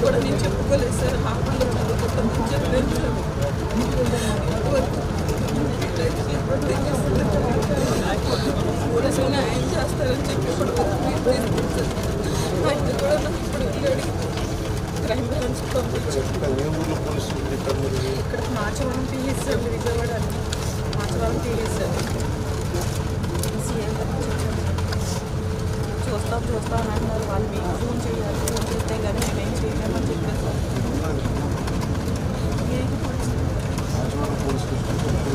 కూడా నేను చెప్పుకోలేదు సార్. హాస్పిటల్లో చదువుకుంటామని చెప్పలేదు సార్. పోలీసులు న్యాయం చేస్తారని చెప్పి ఇప్పుడు ఆయన కూడా నాకు ఇప్పుడు వెళ్ళాడు. క్రైమ్ బ్రాంచ్ పంపించారు. ఇక్కడ మార్చవరం తీసేసారు, విజయవాడ మార్చవరం తీసేసారు. చూస్తాం అని అన్నారు. వాళ్ళు మీకు ఫోన్ చేయాలి, ఫోన్ చేస్తే కానీ మేమేం చేయలేమని చెప్పారు సార్.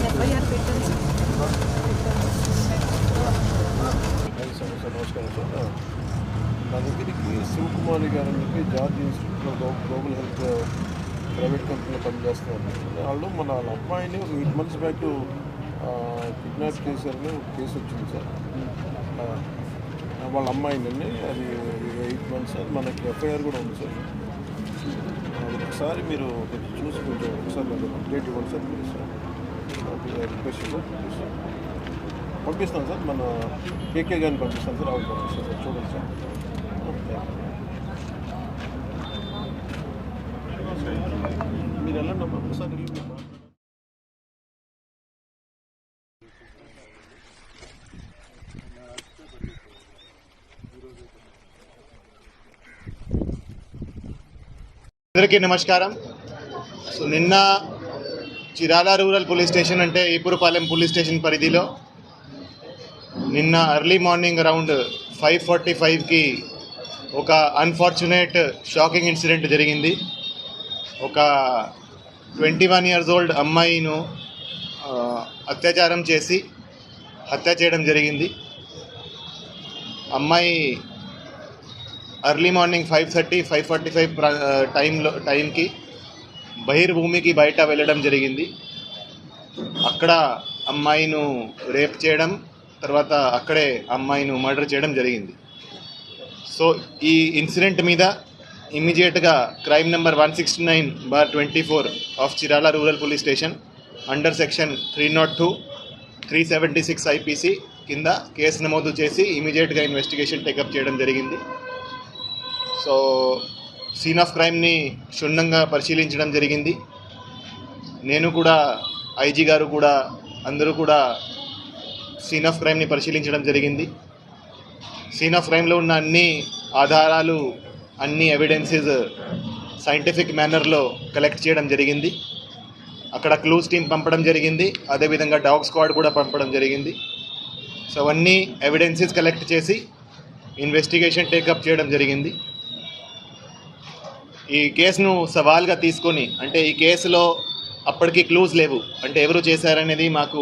ఎఫ్ఐఆర్ పెట్టాను సార్. నమస్కారం సార్. నా దగ్గరికి శివకుమారి గారు అని చెప్పి జార్జ్ ఇన్స్టిట్యూట్లో గ్లోబల్ హెల్త్ ప్రైవేట్ కంపెనీలో పనిచేస్తున్నారు. వాళ్ళు వాళ్ళ అమ్మాయిని ఒక 8 months బ్యాక్ కిడ్నాప్ చేశారని ఒక కేసు వచ్చింది సార్. వాళ్ళ అమ్మాయిని అది 8 months, అది మనకి ఎఫ్ఐఆర్ కూడా ఉంది సార్. ఒకసారి మీరు చూసి కొంచెం ఒకసారి నాకు అప్డేట్ ఇవ్వండి sir please sir. Request sir please sir. పంపిస్తాను సార్, మన కేకే గారిని పంపిస్తాను సార్, ఆవిడ పంపిస్తాను సార్. చూడండి సార్. మీరు వెళ్ళండి అమ్మా, ఒకసారి వెళ్ళి అందరికీ నమస్కారం. సో నిన్న చిరాల రూరల్ పోలీస్ స్టేషన్ అంటే ఈపురపాలెం పోలీస్ స్టేషన్ పరిధిలో నిన్న ఎర్లీ మార్నింగ్ అరౌండ్ 5:45కి ఒక అన్ఫార్చునేట్ షాకింగ్ ఇన్సిడెంట్ జరిగింది. ఒక 21 years old అమ్మాయిను అత్యాచారం చేసి హత్య చేయడం జరిగింది. అమ్మాయి ఎర్లీ మార్నింగ్ 5:30, 5:45 టైంకి బహిర్భూమికి బయట వెళ్ళడం జరిగింది. అక్కడ అమ్మాయిను రేప్ చేయడం, తర్వాత అక్కడే అమ్మాయిను మర్డర్ చేయడం జరిగింది. సో ఈ ఇన్సిడెంట్ మీద ఇమ్మీడియట్గా crime number 169/24 of Chirala rural police station under section 302, 376 IPC కింద కేసు నమోదు చేసి ఇమీడియట్గా ఇన్వెస్టిగేషన్ టేకప్ చేయడం జరిగింది. సో సీన్ ఆఫ్ క్రైమ్ని క్షుణ్ణంగా పరిశీలించడం జరిగింది. నేను కూడా, ఐజీ గారు కూడా, అందరూ కూడా సీన్ ఆఫ్ క్రైమ్ని పరిశీలించడం జరిగింది. సీన్ ఆఫ్ క్రైమ్లో ఉన్న అన్ని ఆధారాలు, అన్ని ఎవిడెన్సెస్ సైంటిఫిక్ మేనర్లో కలెక్ట్ చేయడం జరిగింది. అక్కడ క్లూస్ టీమ్ పంపడం జరిగింది, అదేవిధంగా డాగ్ స్క్వాడ్ కూడా పంపడం జరిగింది. సో అవన్నీ ఎవిడెన్సెస్ కలెక్ట్ చేసి ఇన్వెస్టిగేషన్ టేకప్ చేయడం జరిగింది. ఈ కేసును సవాల్గా తీసుకొని, అంటే ఈ కేసులో అప్పటికి క్లూజ్ లేవు, అంటే ఎవరు చేశారనేది మాకు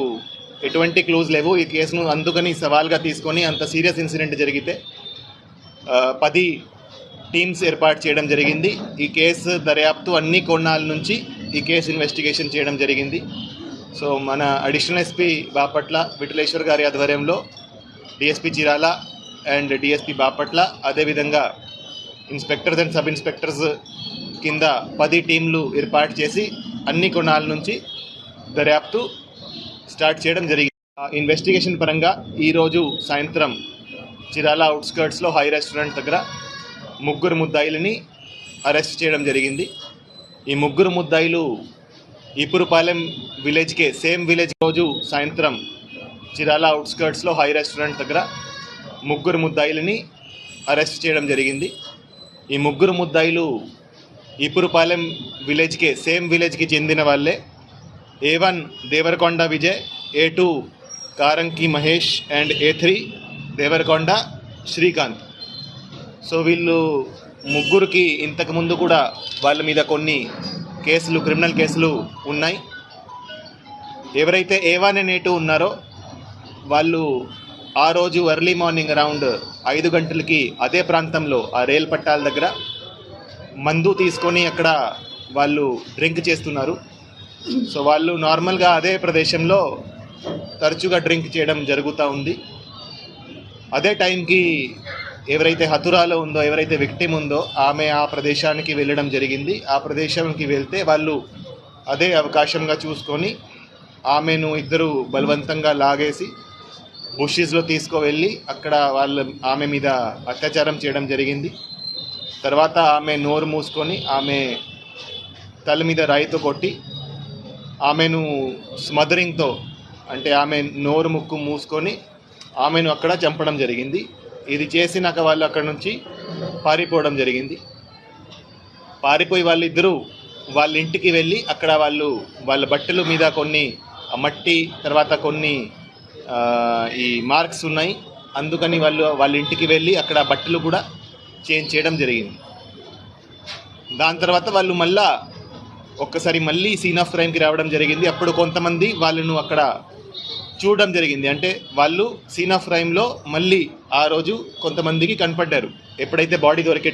ఎటువంటి క్లూజ్ లేవు. ఈ కేసును అందుకని సవాల్గా తీసుకొని, అంత సీరియస్ ఇన్సిడెంట్ జరిగితే 10 టీమ్స్ ఏర్పాటు చేయడం జరిగింది. ఈ కేసు దర్యాప్తు అన్ని కోణాల నుంచి ఈ కేసు ఇన్వెస్టిగేషన్ చేయడం జరిగింది. సో మన అడిషనల్ ఎస్పీ బాపట్ల విఠలేశ్వర్ గారి ఆధ్వర్యంలో DSP Chirala and DSP Bapatla, అదేవిధంగా ఇన్స్పెక్టర్స్ అండ్ సబ్ ఇన్స్పెక్టర్స్ కింద 10 టీంలు ఏర్పాటు చేసి అన్ని కోణాల నుంచి దర్యాప్తు స్టార్ట్ చేయడం జరిగింది. ఇన్వెస్టిగేషన్ పరంగా ఈరోజు సాయంత్రం చిరాల అవుట్స్కర్ట్స్లో హై రెస్టారెంట్ దగ్గర 3 ముద్దాయిలని అరెస్ట్ చేయడం జరిగింది. ఈ 3 ముద్దాయిలు ఈపురపాలెం విలేజ్కే, సేమ్ విలేజ్. రోజు సాయంత్రం చిరాల అవుట్స్కర్ట్స్లో హై రెస్టారెంట్ దగ్గర 3 ముద్దాయిలని అరెస్ట్ చేయడం జరిగింది. ఈ 3 ముద్దాయిలు ఈపురపాలెం విలేజ్కే, సేమ్ విలేజ్కి చెందిన వాళ్ళే. A1 Devarakonda Vijay, A2 Karanki Mahesh and A3 Devarakonda Srikanth. So వీళ్ళు 3కి ఇంతకుముందు కూడా వాళ్ళ మీద కొన్ని కేసులు, క్రిమినల్ కేసులు ఉన్నాయి. ఎవరైతే A1 and A2 ఉన్నారో వాళ్ళు ఆ రోజు ఎర్లీ మార్నింగ్ అరౌండ్ 5 గంటలకి అదే ప్రాంతంలో, ఆ రైలు పట్టాల దగ్గర మందు తీసుకొని అక్కడ వాళ్ళు డ్రింక్ చేస్తున్నారు. సో వాళ్ళు నార్మల్గా అదే ప్రదేశంలో తరచుగా డ్రింక్ చేయడం జరుగుతూ ఉంది. అదే టైంకి ఎవరైతే హతురాలో ఉందో, ఎవరైతే విక్టిమ్ ఉందో, ఆమె ఆ ప్రదేశానికి వెళ్ళడం జరిగింది. ఆ ప్రదేశానికి వెళ్తే వాళ్ళు అదే అవకాశంగా చూసుకొని ఆమెను ఇద్దరు బలవంతంగా లాగేసి బుషెస్లో తీసుకువెళ్ళి అక్కడ ఆమె మీద అత్యాచారం చేయడం జరిగింది. తర్వాత ఆమె నోరు మూసుకొని ఆమె తల మీద రాయితో కొట్టి ఆమెను స్మదరింగ్తో, అంటే ఆమె నోరు ముక్కు మూసుకొని ఆమెను అక్కడ చంపడం జరిగింది. ఇది చేసినాక వాళ్ళు అక్కడ నుంచి పారిపోవడం జరిగింది. పారిపోయి వాళ్ళిద్దరూ వాళ్ళ ఇంటికి వెళ్ళి అక్కడ వాళ్ళ బట్టల మీద కొన్ని మట్టి, తర్వాత కొన్ని ఈ మార్క్స్ ఉన్నాయి. అందుకని వాళ్ళ ఇంటికి వెళ్ళి అక్కడ బట్టలు కూడా చేంజ్ చేయడం జరిగింది. దాని తర్వాత వాళ్ళు ఒక్కసారి మళ్ళీ సీన్ ఆఫ్ క్రైమ్కి రావడం జరిగింది. అప్పుడు కొంతమంది వాళ్ళను అక్కడ చూడడం జరిగింది. అంటే వాళ్ళు సీన్ ఆఫ్ క్రైమ్లో మళ్ళీ ఆ రోజు కొంతమందికి కనపడ్డారు. ఎప్పుడైతే బాడీ దొరికే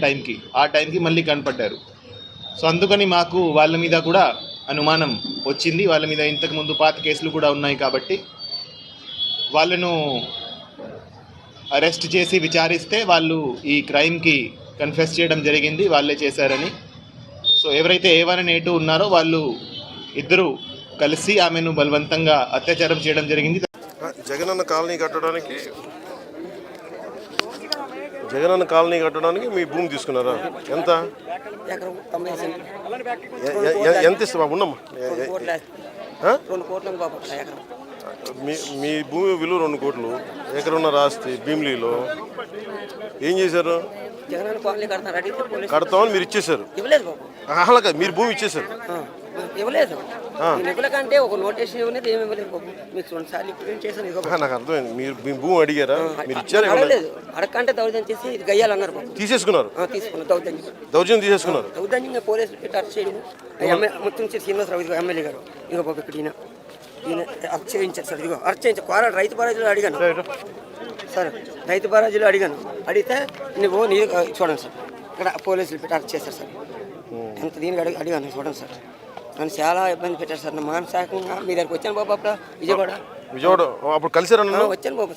ఆ టైంకి మళ్ళీ కనపడ్డారు. సో అందుకని మాకు వాళ్ళ మీద కూడా అనుమానం వచ్చింది. వాళ్ళ మీద ఇంతకుముందు పాత కేసులు కూడా ఉన్నాయి కాబట్టి వాళ్ళను అరెస్ట్ చేసి విచారిస్తే వాళ్ళు ఈ క్రైమ్కి కన్ఫెస్ చేయడం జరిగింది, వాళ్ళే చేశారని. సో ఎవరైతే A1 and A2 ఉన్నారో వాళ్ళు ఇద్దరు కలిసి ఆమెను బలవంతంగా అత్యాచారం చేయడం జరిగింది. జగనన్న కాలనీ కట్టడానికి మీ భూమి తీసుకున్నారా? ఎంత ఎంత ఇస్తా ఉన్నమ్మా? మీ భూమి విలువ 2 కోట్లు, ఎకరున్న రాస్తి భీమిలీలో. ఏం చేశారు? కడతామని మీరు ఇచ్చేసారు. అలాగే మీరు భూమి ఇచ్చేసారు. ఇవ్వలేదు. కంటే ఒక నోటీషన్ ఇవ్వలేదు, ఏమి ఇవ్వలేదు బాబు. మీకు 2 సార్లు ఇప్పుడు చేశాను. నాకు అర్థమైంది. మీరు మీ భూమి అడిగారా? మీరు ఇచ్చారు? అడగలేదు. అడగంటే దౌర్జన్యం చేసి ఇది గయ్యాలన్నారు బాబు. తీసేసుకున్నారు. తీసుకున్నారు. దౌర్జన్యం తీసేసుకున్నారు. దౌర్జన్యంగా పోలీసులు పెట్టి అరెస్ట్ చేయడం. ముఖ్యమంత్రి శ్రీనివాసరావు ఇదిగో ఎమ్మెల్యే గారు ఇదిగో బాబు ఇక్కడ ఈయన అరెస్ట్ చేయించారు సార్. ఇదిగో అరెస్ట్ చేయించారు. కోరాడు రైతు బరాజులో అడిగాను సార్. రైతు బరాజులో అడిగితే నువ్వు నీ చూడండి సార్, ఇక్కడ పోలీసులు పెట్టి అరెస్ట్ చేశారు సార్. ఎంత దీనికి అడిగాను చూడండి సార్. నన్ను చాలా ఇబ్బంది పెట్టారు సార్. మానసికంగా మీ దగ్గరికి వచ్చాను బాబు. అప్పుడు విజయవాడ అప్పుడు కలిసారన్న వచ్చాను బాబు.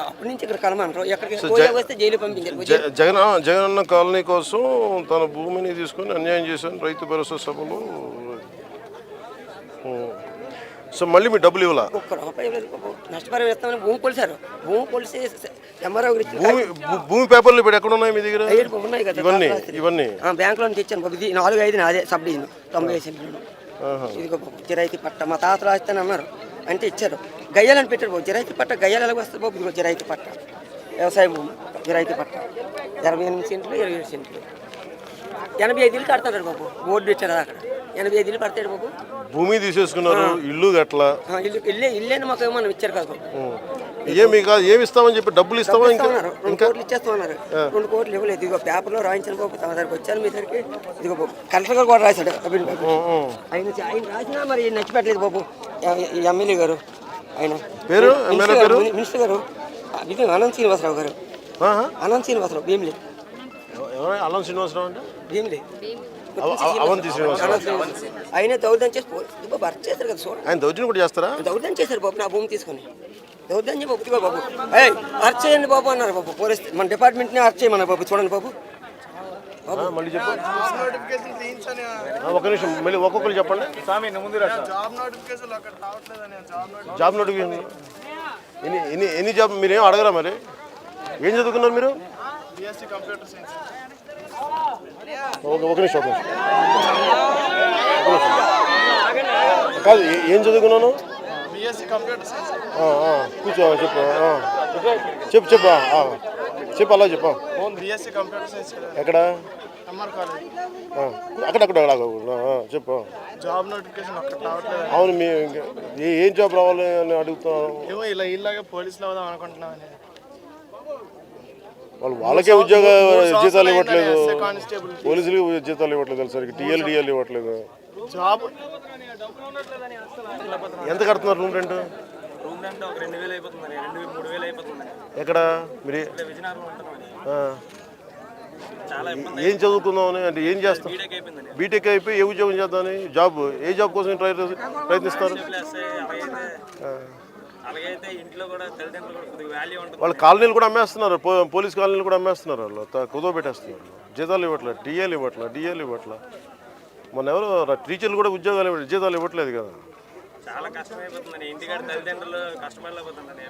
అప్పటి నుంచి ఇక్కడ కలమంటారు. ఎక్కడికి వస్తే జైలు పంపించారు. జగనన్న కాలనీ కోసం తన భూమిని తీసుకొని అన్యాయం చేశాను రైతు భరోసా సభలో. సో మళ్ళీ మీ డబ్బులు ఇవ్వాలా? నష్టపరిహారం ఇస్తామని భూమి కొలిసారు. భూమి కొలిసి భూమి పేపర్లు ఇప్పుడు ఎక్కడ ఉన్నాయి మీ దగ్గర? ఉన్నాయి కదా ఇవన్నీ బ్యాంకులో నుంచి ఇచ్చాను బాబు. ఇది 4-5 అదే సబ్ డివిజన్ 90 సెంట్లు. ఇదిగో బాబు జిరాయితీ పట్ట మా తాతలు రాస్తాను అన్నారు, అంటే ఇచ్చారు. గయ్యాలని పెట్టారు బాబు. జిరాయితీ పట్ట గయ్యాలు ఎలాగ వస్తుంది బాబు? ఇదిగో జిరాయితీ పట్ట, వ్యవసాయ భూమి జిరాయితీ పట్ట 28 సెంట్లు 27 సెంట్లు 85 ఇల్లు కడతాడు బాబు. బోర్డు ఇచ్చారు అక్కడ 85 ఇల్లు కడతాడు బాబు. భూమి తీసేసుకున్నారు, ఇల్లు గట్లా ఇల్లేని మాకు ఏమన్నా ఇచ్చారు కదా బాబు. ఏమి ఇస్తామని చెప్పి డబ్బులు ఇస్తామని 2 కోట్లు ఇచ్చేస్తామన్నారు. 2 కోట్లు ఇవ్వలేదు. ఇదిగో పేపర్లో రాయించిన బాబు. తమ దగ్గరికి వచ్చాను మీ దగ్గరికి. ఇదిగో బాబు కలెక్టర్ గారు కూడా రాశాడు. ఆయన రాసినా మరి నచ్చిపెట్టలేదు బాబు. ఎమ్మెల్యే గారు ఆయన పేరు మినిస్టర్ గారు అనంత శ్రీనివాసరావు గారు. అనంత శ్రీనివాసరావు భీమిలి. అనంత శ్రీనివాసరావు అంటే భీమిలి అవంతి శ్రీనివాసరావు. ఆయన దౌర్జన్యం చేసి బాబు అరెస్ట్ చేశారు కదా. చూడండి, ఆయన దౌర్జన్యం కూడా చేస్తారా? దౌర్జన్యం చేశారు బాబు. నా భూమి తీసుకొని దౌర్జన్యం బాబు. ఇదిగో బాబు అరెస్ట్ చేయండి బాబు అన్నారు బాబు. పోలీస్ మన డిపార్ట్మెంట్ని అరెస్ట్ చేయమన్నారు బాబు. చూడండి బాబు. మళ్ళీ చెప్పు. ఒక నిమిషం మళ్ళీ ఒక్కొక్కరు చెప్పండి. జాబ్ నోటిఫికేషన్ ఎన్ని జాబ్? మీరేం అడగరా? మరి ఏం చదువుకున్నారు మీరు? ఒక నిమిషం కాదు, ఏం చదువుకున్నాను? కూర్చో చెప్పు చెప్పు అలా చెప్పు. ఎక్కడ? అక్కడక్కడ చెప్పు. జాబ్ నోటిఫికేషన్ అవును, మీ ఏం జాబ్ రావాలి అని అడుగుతున్నాను. ఇలాగే పోలీసులు అవుదాం అనుకుంటున్నాను. వాళ్ళకే ఉద్యోగ జీతాలు ఇవ్వట్లేదు, పోలీసులు జీతాలు ఇవ్వట్లేదు, సరికి డిఎల్ ఇవ్వట్లేదు. జాబ్ ఎంత కడుతున్నారు రూమ్ రెంట్? ఎక్కడ మీరు? ఏం చదువుకుందామని, అంటే ఏం చేస్తాం? బీటెక్ అయిపోయి ఏ ఉద్యోగం చేద్దామని, ఏ జాబ్ కోసం ప్రయత్నిస్తారు? వాళ్ళు కాలనీలు కూడా అమ్మేస్తున్నారు, పోలీస్ కాలనీలు కూడా అమ్మేస్తున్నారు. వాళ్ళు కుదో పెట్టేస్తున్నారు. జీతాలు ఇవ్వట్లేదు, డిఎల్ ఇవ్వట్లేదు. మొన్న ఎవరు టీచర్లు కూడా ఉద్యోగాలు జీతాలు ఇవ్వట్లేదు కదా. చాలా కష్టమైపోతుందని ఇంటికాడ తల్లిదండ్రులు కష్టపడలేకపోతుందని